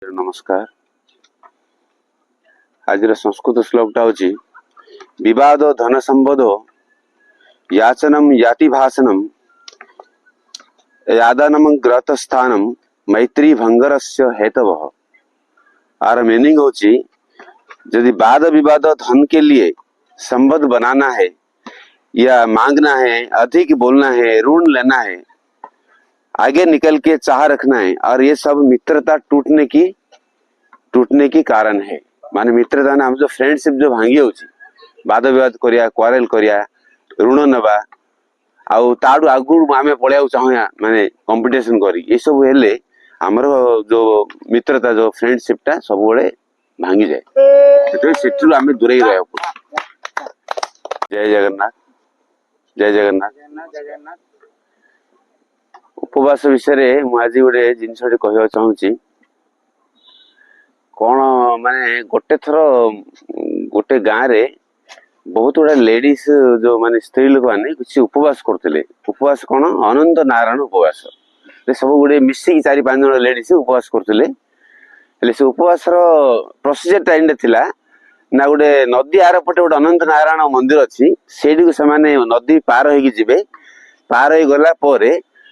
नमस्कार। आज संस्कृत श्लोकटा होची विवाद धन संबोध याचनम याति भाषणम यादानम ग्रत स्थानम मैत्री भंगरस्य हेतवः। आर मीनिंग होची यदि वाद विवाद धन के लिए संबंध बनाना है या मांगना है, अधिक बोलना है, ऋण लेना है, आगे निकल के चाह रखना है, और ये सब मित्रता टूटने की कारण है। माने मित्रता ने हम जो फ्रेंडशिप जो भांगी होची, वाद विवाद करिया, क्वारेल करिया, ऋण नबा, आउ ताडू आगु आमे पळियाउ चाहया, माने कंपटीशन करी, ये सब हेले हमर जो मित्रता जो फ्रेंडशिपटा सब बळे भांगी जाए। तो सेटू आमे दूरे रहयो। जय जगन्नाथ, जय जगन्नाथ, जय जगन्नाथ। उपवास विषय मु आज गोटे जिनस कहवा चाहूची। कौन माने गोटे थर गोटे गाँव रे बहुत गुड़ा लेडीज जो माने स्त्री लोक मैंने कुछ उपवास करते। उपवास कौन अनंत नारायण उपवास सब गुड़े मिसिकी 4-5 जन लेडीज उपवास करते। से उपवास प्रोसीजर टाइम थिला ना गोटे नदी आर पटे गोटे अनंत नारायण मंदिर अच्छी, से नदी पार होगी जीवे, पार हो गला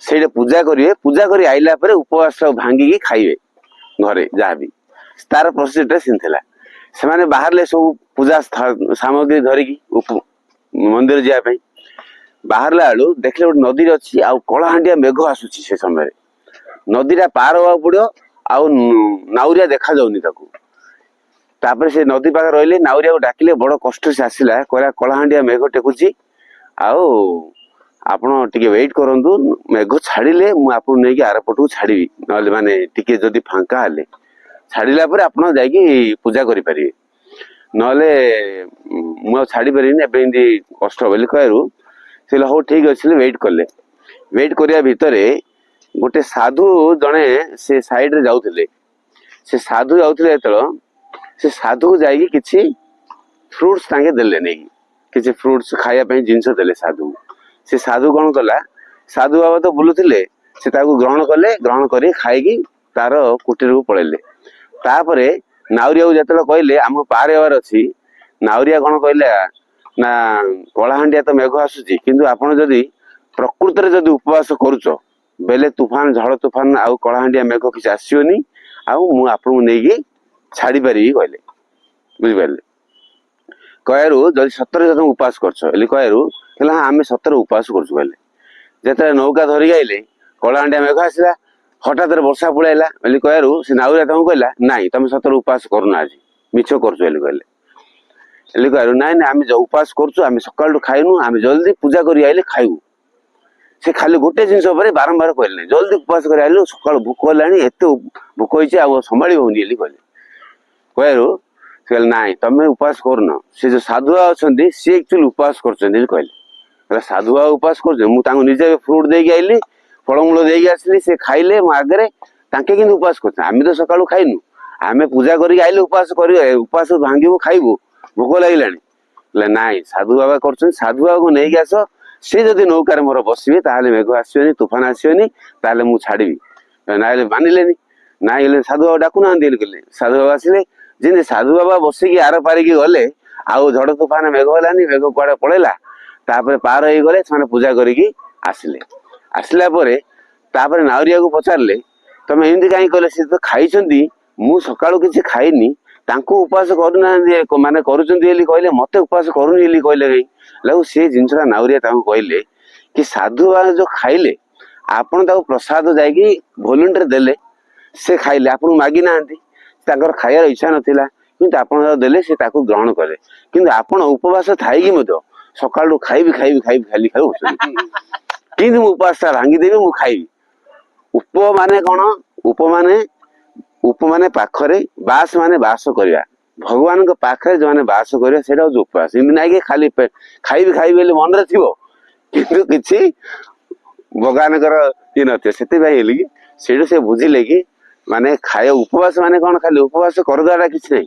से पूजा करेंगे, पूजा कर आइला पर उपवास भांगिकी खाइबे घरे जहाँ भी तार प्रोसीजर से माने बाहर सब पूजा सामग्री धरिकी मंदिर जाए बाहर आलू देखले गोटे नदी अच्छी आ कलाहांडिया मेघ आसूची। से समय नदीटा पार होगा पड़ो आउ नाउरिया देखा जाऊनी तापर से नदी पाखे रही नाउरिया को डाकिले बड़ कष्ट से आसला, कहला कलाहांडिया मेघ टेकुची आउ आपण टिके वेट करंतु, मेघ छाड़िले मु आपन नेकी आरपटू छाड़ीबी, नले माने टिके जदी फांका हले छाड़िला पर आपण जाईकी पूजा करि परिबे, नले मु छाड़ी परिनी एबे इंदी कष्ट बोली कहरु से हो ठीक अछि वेट करले। वेट करिया भितरे गोटे साधु जणे से साइड रे जाउथिले, से साधु जाउथिले एतलो से साधु जाईकी किछि फ्रूट्स तांगे देले नै, किछि फ्रूट्स खाया पई जिंस देले साधु। से साधु कौन कला, साधु बाबा तो बुलुथिले, से ताकू ग्रहण कले, ग्रहण करी खाईकी तार कुटीर को पळेले। तापरे नाउरिया को जतले कहले हम पार हेबार अछि, नाउरिया कौन कहले ना कलाहांडिया तो मेघ आसुची, किंतु आपण जदी प्रकृत रे जदी उपवास करूचो बेले तूफान झड़ तूफान आउ कलाहांडिया मेघ किछ आसीओनी, आउ मु आपन को नेकी छाड़ी पारिबी कहले। बुझि पारले कहरु जदी सतर जदि उपवास करछो एली कहरु कहला हां आमे सतर उपवास करछु कहले। जेतरे नौका धरि आइले कलाहांडिया मेघ आसिला, हठात वर्षा पळैला एली कहरु से नाउरिया तम कहला नाही तमे सतर उपवास करना, आज मिछ करछु एली कहले। एली कहरु नाही नाही आमे जो उपवास करछु, आमे सकाळटू खाइनु, आमे जल्दी पूजा करी आइले खाइबु। से खाली गोटे जिंस पर बारंबार कहले जल्दी उपवास करी आइलु, सकाळ भूख होलानी, एते भूख होइছে आ संभाळी होनी एली कहले। कहरु से नाही तमे उपवास करना, से जो साधु अछंती से एक्चुअली उपवास करछन कहले। साधु उपवास कर मु तांको निजे फ्रूट देकी आइली, फलमूल देकी आसली, से खाइले मो आगरे, तांके किंतु उपवास करछन। आमे तो सकाळू खाइनु, आमे पूजा करी आइले उपवास करी उपवास भांगिबो खाइबो, भूख लागिलानी ले नाही साधु बाबा करछन। साधु बाबा को नेकी आसो, से जदी नौकार मोर बसिबे ताहाले मेघ आसीओनी, तूफान आसीओनी, ताहाले मु छाड़ीबी। नाइले मानिलेनी, नाइले साधु बाबा डाकु ना देली कहले। साधु बाबा आसिले, जिने साधु बाबा बसिकी आर पारिकी गले, आउ झड़ तूफान मेघ होलानी, मेघ कुआडे पळेला, तापर पार हो गले से पूजा करिकी आसिले। आसिला परे तापर नाउरिया को पचारले तमे एंदी काई कहले, से तो खाइछंती मु सकाळू किछि खाइनी, तांको उपवास करूना माने करूछंती एली कहले, मते उपवास करूनी एली कहले गई लागू। से जिंसरा नाउरिया तांको कहले कि साधु बाबा जो खाइले आपण ताको प्रसाद जाईकी वॉलंटियर देले, से खाइले आपण मागी नांती, ताकर खाइयार इच्छा नथिला, किंतु आपण देले से ताको ग्रहण कले। किंतु आपण उपवास थाईकी मतो सकाळू खाइबी खाइबी खाइबी खाली खाऊ किंतु उपवास भांगी देबी, मु खाइबी। उप माने कौन, उप माने पाखरे, बास माने बास करिया, भगवान को पाखरे जो माने बास करिया सेटा हो उपवास। इमि नाइ के खाली खाइबी खाइबी बेले मन रे थिबो, किंतु किछि भगवान कर इ नथियो। सेते भाई हेली सेडो से बुझिले कि माने खाय उपवास माने कौन, खाली उपवास करदाटा किछि नै,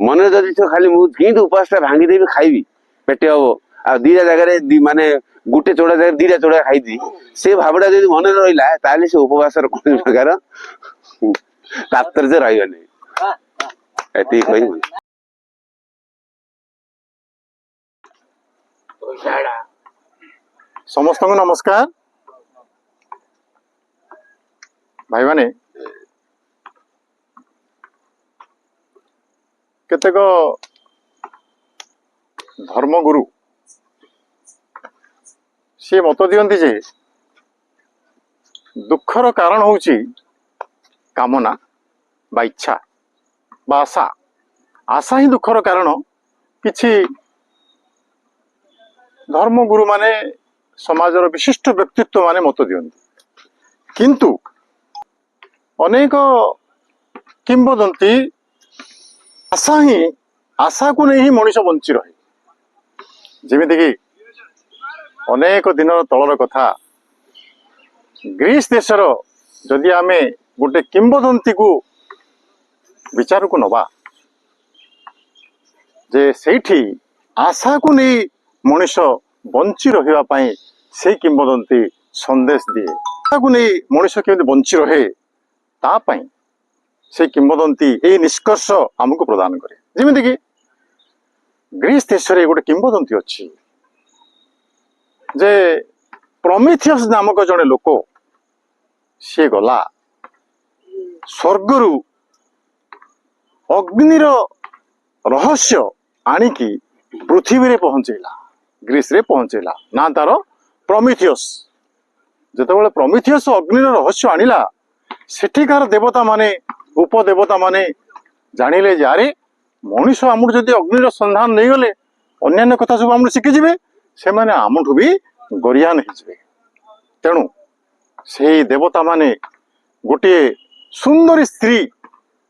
मन जदि तो खाली मु किंतु उपवास भांगी देबी खाइबी पेटे हबो, आ दीटा जगह माने गुटे चोड़ा जगह दीटा चोड़ा खाई से भावटा जब मन रहा ताले से उपवास कौन प्रकार ତାତ୍ପର୍ଯ୍ୟ ରହିବନି। ଏତିକି କହି ସମସ୍ତଙ୍କୁ ନମସ୍କାର। ଭାଇମାନେ, କେତେକ ଧର୍ମଗୁରୁ ସେ ମତ ଦିଅନ୍ତି ଯେ ଦୁଃଖର କାରଣ ହଉଛି କାମନା ବା ଇଚ୍ଛା ବା ଆଶା। ଆଶା ହିଁ ଦୁଃଖର କାରଣ। କିଛି ଧର୍ମଗୁରୁ ମାନେ, ସମାଜର ବିଶିଷ୍ଟ ବ୍ୟକ୍ତିତ୍ୱ ମାନେ ମତ ଦିଅନ୍ତି। କିନ୍ତୁ ଅନେକ କିମ୍ବଦନ୍ତୀ ଆଶାକୁ ନେଇ ହିଁ ମଣିଷ ବଞ୍ଚି ରହେ। ଯେମିତିକି ଅନେକ ଦିନର ତଳର କଥା, ଗ୍ରୀସ ଦେଶର ଯଦି ଆମେ ଗୋଟେ କିମ୍ବଦନ୍ତୀକୁ ବିଚାରକୁ ନବା, ଯେ ସେଇଠି ଆଶାକୁ ନେଇ ମଣିଷ ବଞ୍ଚି ରହିବା ପାଇଁ ସେଇ କିମ୍ବଦନ୍ତୀ ସନ୍ଦେଶ ଦିଏ। ଆଶାକୁ ନେଇ ମଣିଷ କେମିତି ବଞ୍ଚି ରହେ ତା ପାଇଁ ସେ କିମ୍ବଦନ୍ତୀ ଏଇ ନିଷ୍କର୍ଷ ଆମକୁ ପ୍ରଦାନ କରେ। ଯେମିତିକି ଗ୍ରୀସ ଦେଶରେ ଗୋଟେ କିମ୍ବଦନ୍ତୀ ଅଛି ଯେ ପ୍ରମିଥିୟସ୍ ନାମକ ଜଣେ ଲୋକ, ସିଏ ଗଲା ସ୍ୱର୍ଗରୁ ଅଗ୍ନିର ରହସ୍ୟ ଆଣିକି ପୃଥିବୀରେ ପହଞ୍ଚେଇଲା, ଗ୍ରୀସରେ ପହଞ୍ଚେଇଲା। ନା ତାର ପ୍ରମିଥିୟସ୍। ଯେତେବେଳେ ପ୍ରମିଥିୟସ୍ ଅଗ୍ନିର ରହସ୍ୟ ଆଣିଲା, ସେଠିକାର ଦେବତା ମାନେ, ଉପଦେବତା ମାନେ ଜାଣିଲେ ଯେ ଆରେ ମଣିଷ ଆମଠୁ ଯଦି ଅଗ୍ନିର ସନ୍ଧାନ ନେଇଗଲେ ଅନ୍ୟାନ୍ୟ କଥା ସବୁ ଆମଠୁ ଶିଖିଯିବେ, ସେମାନେ ଆମଠୁ ବି ଗରିଆନ ହେଇଯିବେ। ତେଣୁ ସେଇ ଦେବତା ମାନେ ଗୋଟିଏ ସୁନ୍ଦରୀ ସ୍ତ୍ରୀ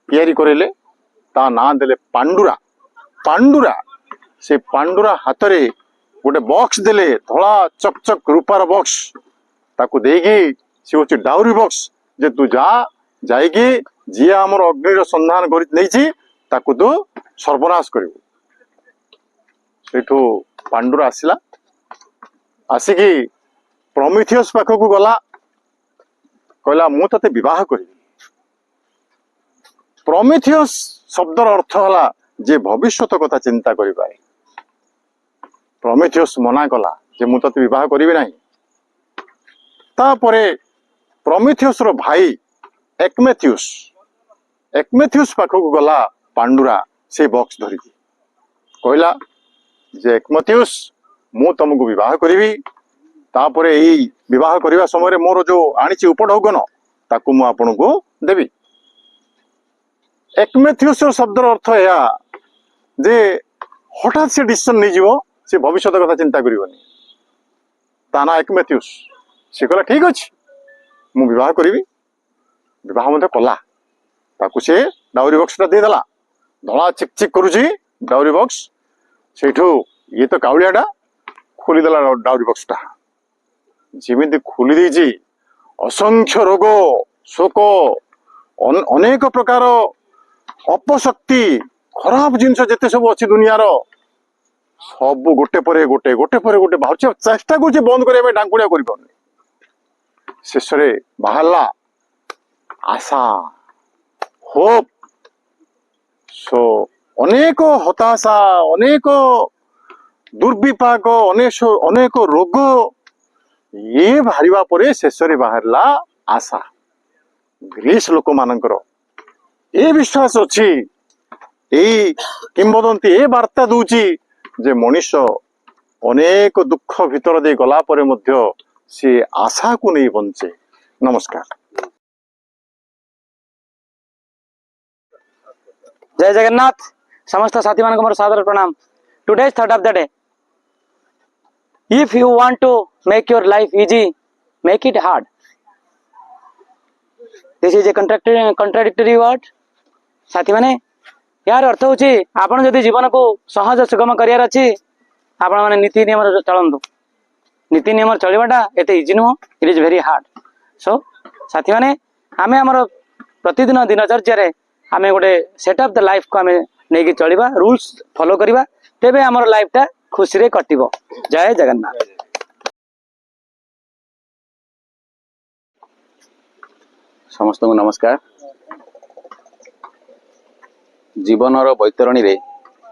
ତିଆରି କରିଲେ। ତା ନାଁ ଦେଲେ ପାଣ୍ଡୁରା। ପାଣ୍ଡୁରା, ସେ ପାଣ୍ଡୁରା ହାତରେ ଗୋଟେ ବକ୍ସ ଦେଲେ, ଧଳା ଚକଚକ ରୂପାର ବକ୍ସ। ତାକୁ ଦେଇକି ସେ ହଉଛି ଡାଉରି ବକ୍ସ, ଯେ ତୁ ଯାଇକି ଯିଏ ଆମର ଅଗ୍ନିର ସନ୍ଧାନ କରି ନେଇଛି ତାକୁ ତୁ ସର୍ବନାଶ କରିବୁ। ସେଇଠୁ ପାଣ୍ଡୁରା ଆସିଲା, ଆସିକି ପ୍ରମିଥିୟସ୍ ପାଖକୁ ଗଲା, କହିଲା ମୁଁ ତତେ ବିବାହ କରିବି। ପ୍ରମିଥିୟସ୍ ଶବ୍ଦର ଅର୍ଥ ହେଲା ଯେ ଭବିଷ୍ୟତ କଥା ଚିନ୍ତା କରିପାରେ। ପ୍ରମିଥିୟସ୍ ମନା କଲା ଯେ ମୁଁ ତତେ ବିବାହ କରିବି ନାହିଁ। ତାପରେ ପ୍ରମିଥିୟସ୍ ର ଭାଇ ଏକମେଥିୟସ୍ ପାଖକୁ ଗଲା ପାଣ୍ଡୁରା, ସେ ବକ୍ସ ଧରିକି କହିଲା ଯେ ଏକମେଥିୟସ୍, ମୁଁ ତମକୁ ବିବାହ କରିବି। ତାପରେ ଏଇ ବିବାହ କରିବା ସମୟରେ ମୋର ଯୋଉ ଆଣିଛି ଉପଢୌକନ ତାକୁ ମୁଁ ଆପଣଙ୍କୁ ଦେବି। ଏକମେଥିୟସ୍ ଶବ୍ଦର ଅର୍ଥ ଏହା ଯେ ହଠାତ୍ ସେ ଡିସିସନ ନେଇଯିବ, ସେ ଭବିଷ୍ୟତ କଥା ଚିନ୍ତା କରିବନି। ତା ନା ଏକମେଥିୟସ୍। ସେ କହିଲା ଠିକ ଅଛି, ମୁଁ ବିବାହ କରିବି। ବିବାହ ମଧ୍ୟ କଲା। ତାକୁ ସେ ଡାଉରି ବକ୍ସଟା ଦେଇଦେଲା। ଧଳା ଚିକ୍ ଚିକ୍ କରୁଛି ଡାଉରି ବକ୍ସ। ସେଇଠୁ ଇଏ ତ କାଉଳିଆଟା ଖୋଲିଦେଲା ଡାଉରି ବକ୍ସଟା। ଯେମିତି ଖୋଲି ଦେଇଛି, ଅସଂଖ୍ୟ ରୋଗ, ଶୋକ, ଅନେକ ପ୍ରକାର ଅପଶକ୍ତି, ଖରାପ ଜିନିଷ ଯେତେ ସବୁ ଅଛି ଦୁନିଆର, ସବୁ ଗୋଟେ ପରେ ଗୋଟେ ବାହାରୁଛି। ଚେଷ୍ଟା କରୁଛି ବନ୍ଦ କରିବା ପାଇଁ, ଡାଙ୍କୁଣିଆ କରିପାରୁନି। ଶେଷରେ ବାହାରିଲା ଆଶା, ହୋପ। ଅନେକ ହତାଶା, ଅନେକ ଦୁର୍ବିପାକ, ଅନେକ ରୋଗ, ଇଏ ବାହାରିବା ପରେ ଶେଷରେ ବାହାରିଲା ଆଶା। ଗ୍ରୀସ ଲୋକମାନଙ୍କର ଏ ବିଶ୍ୱାସ ଅଛି, ଏଇ କିମ୍ବଦନ୍ତୀ ଏ ବାର୍ତ୍ତା ଦଉଛି ଯେ ମଣିଷ ଅନେକ ଦୁଃଖ ଭିତର ଦେଇ ଗଲା ପରେ ମଧ୍ୟ ସେ ଆଶାକୁ ନେଇ ବଞ୍ଚେ। ନମସ୍କାର। जय जगन्नाथ। समस्त साथी मान को मोर सादर प्रणाम। Today is thought of the day. If you want to make your life easy, make it hard. This is a contradictory word. साथी माने यार अर्थ होची, आपण जदि जीवन को सहज सुगम करियार अछि, आपण माने नीति नियम चलंतु। नीति नियम चलिबाटा एते इजी नुह, it is very hard. So साथी माने आमे हमर प्रतिदिन दिनचर्या रे आमे गोटे सेट अप द लाइफ को आमे नेकी चलिबा, रूल्स फॉलो करिबा, तेबे हमर लाइफ टा खुशी रे कटिबो। जय जगन्नाथ। समस्त को नमस्कार। ଜୀବନର ବୈତରଣୀରେ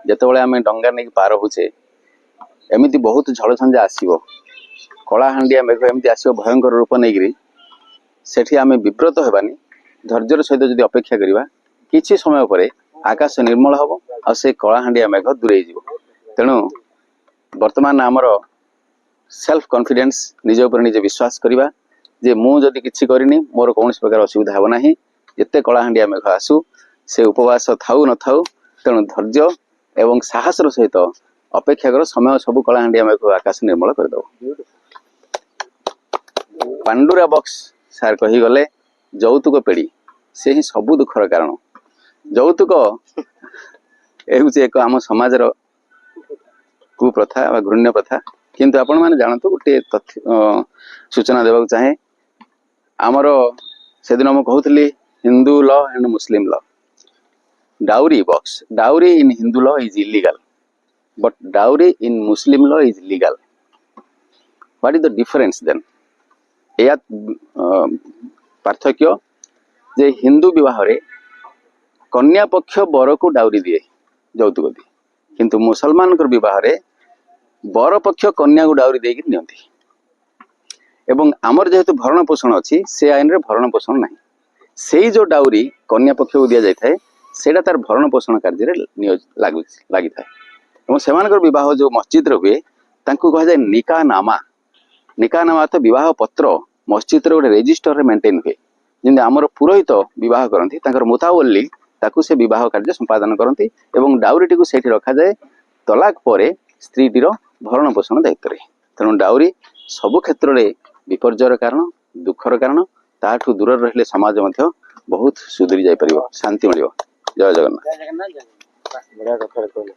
ଯେତେବେଳେ ଆମେ ଡଙ୍ଗା ନେଇକି ପାର ହେଉଛେ ଏମିତି ବହୁତ ଝଡ଼ଝଞ୍ଜା ଆସିବ, କଳାହାଣ୍ଡିଆ ମେଘ ଏମିତି ଆସିବ ଭୟଙ୍କର ରୂପ ନେଇକିରି। ସେଠି ଆମେ ବିବ୍ରତ ହେବାନି, ଧୈର୍ଯ୍ୟର ସହିତ ଯଦି ଅପେକ୍ଷା କରିବା କିଛି ସମୟ ପରେ ଆକାଶ ନିର୍ମଳ ହେବ ଆଉ ସେ କଳାହାଣ୍ଡିଆ ମେଘ ଦୂରେଇ ଯିବ। ତେଣୁ ବର୍ତ୍ତମାନ ଆମର ସେଲ୍ଫ କନଫିଡେନ୍ସ, ନିଜ ଉପରେ ନିଜେ ବିଶ୍ୱାସ କରିବା ଯେ ମୁଁ ଯଦି କିଛି କରିନି ମୋର କୌଣସି ପ୍ରକାର ଅସୁବିଧା ହେବ ନାହିଁ। ଯେତେ କଳାହାଣ୍ଡିଆ ମେଘ ଆସୁ, ସେ ଉପବାସ ଥାଉ ନଥାଉ, ତେଣୁ ଧୈର୍ଯ୍ୟ ଏବଂ ସାହସର ସହିତ ଅପେକ୍ଷା କର, ସମୟ ସବୁ କଳାହାଣ୍ଡିଆ ମେଘ ଆକାଶ ନିର୍ମଳ କରିଦେବ। ପାଣ୍ଡୁରା ବକ୍ସ ସାର୍ କହିଗଲେ ଯୌତୁକ ପେଡ଼ି ସେ ହିଁ ସବୁ ଦୁଃଖର କାରଣ। ଯୌତୁକ ହେଉଛି ଏକ ଆମ ସମାଜର କୁପ୍ରଥା ବା ଘୃଣ୍ୟ ପ୍ରଥା। କିନ୍ତୁ ଆପଣମାନେ ଜାଣନ୍ତୁ, ଗୋଟିଏ ତଥ୍ୟ ସୂଚନା ଦେବାକୁ ଚାହେଁ। ଆମର ସେଦିନ ମୁଁ କହୁଥିଲି Hindu law and Muslim law, dowry box, dowry in Hindu law is illegal but dowry in Muslim law is legal. What is the difference then? ଏହା ପାର୍ଥକ୍ୟ ଯେ ହିନ୍ଦୁ ବିବାହରେ କନ୍ୟା ପକ୍ଷ ବରକୁ ଡାଉରି ଦିଏ, ଯୌତୁକ ଦିଏ, କିନ୍ତୁ ମୁସଲମାନଙ୍କର ବିବାହରେ ବର ପକ୍ଷ କନ୍ୟାକୁ ଡାଉରି ଦେଇକି ନିଅନ୍ତି। ଏବଂ ଆମର ଯେହେତୁ ଭରଣ ପୋଷଣ ଅଛି, ସେ ଆଇନରେ ଭରଣ ପୋଷଣ ନାହିଁ। ସେଇ ଯୋଉ ଡାଉରି କନ୍ୟା ପକ୍ଷକୁ ଦିଆଯାଇଥାଏ ସେଇଟା ତାର ଭରଣ ପୋଷଣ କାର୍ଯ୍ୟରେ ଲାଗିଥାଏ। ଏବଂ ସେମାନଙ୍କର ବିବାହ ଯୋଉ ମସଜିଦରେ ହୁଏ ତାଙ୍କୁ କୁହାଯାଏ ନିକା ନାମା। ନିକା ନାମା ଅର୍ଥ ବିବାହ ପତ୍ର ମସଜିଦରେ ଗୋଟେ ରେଜିଷ୍ଟରରେ ମେଣ୍ଟେନ ହୁଏ। ଯେମିତି ଆମର ପୁରୋହିତ ବିବାହ କରନ୍ତି, ତାଙ୍କର ମୁତାୱଲ୍ଲି ତାକୁ ସେ ବିବାହ କାର୍ଯ୍ୟ ସମ୍ପାଦନ କରନ୍ତି ଏବଂ ଡାଉରିଟିକୁ ସେଇଠି ରଖାଯାଏ ତଲାକ ପରେ ସ୍ତ୍ରୀଟିର ଭରଣ ପୋଷଣ ଦାୟିତ୍ୱରେ। ତେଣୁ ଡାଉରି ସବୁ କ୍ଷେତ୍ରରେ ବିପର୍ଯ୍ୟୟର କାରଣ, ଦୁଃଖର କାରଣ। ତାଠୁ ଦୂରରେ ରହିଲେ ସମାଜ ମଧ୍ୟ ବହୁତ ସୁଧୁରି ଯାଇପାରିବ, ଶାନ୍ତି ମିଳିବ। ଜୟ ଜଗନ୍ନାଥ। ବଢିଆ କଥା କହିଲେ।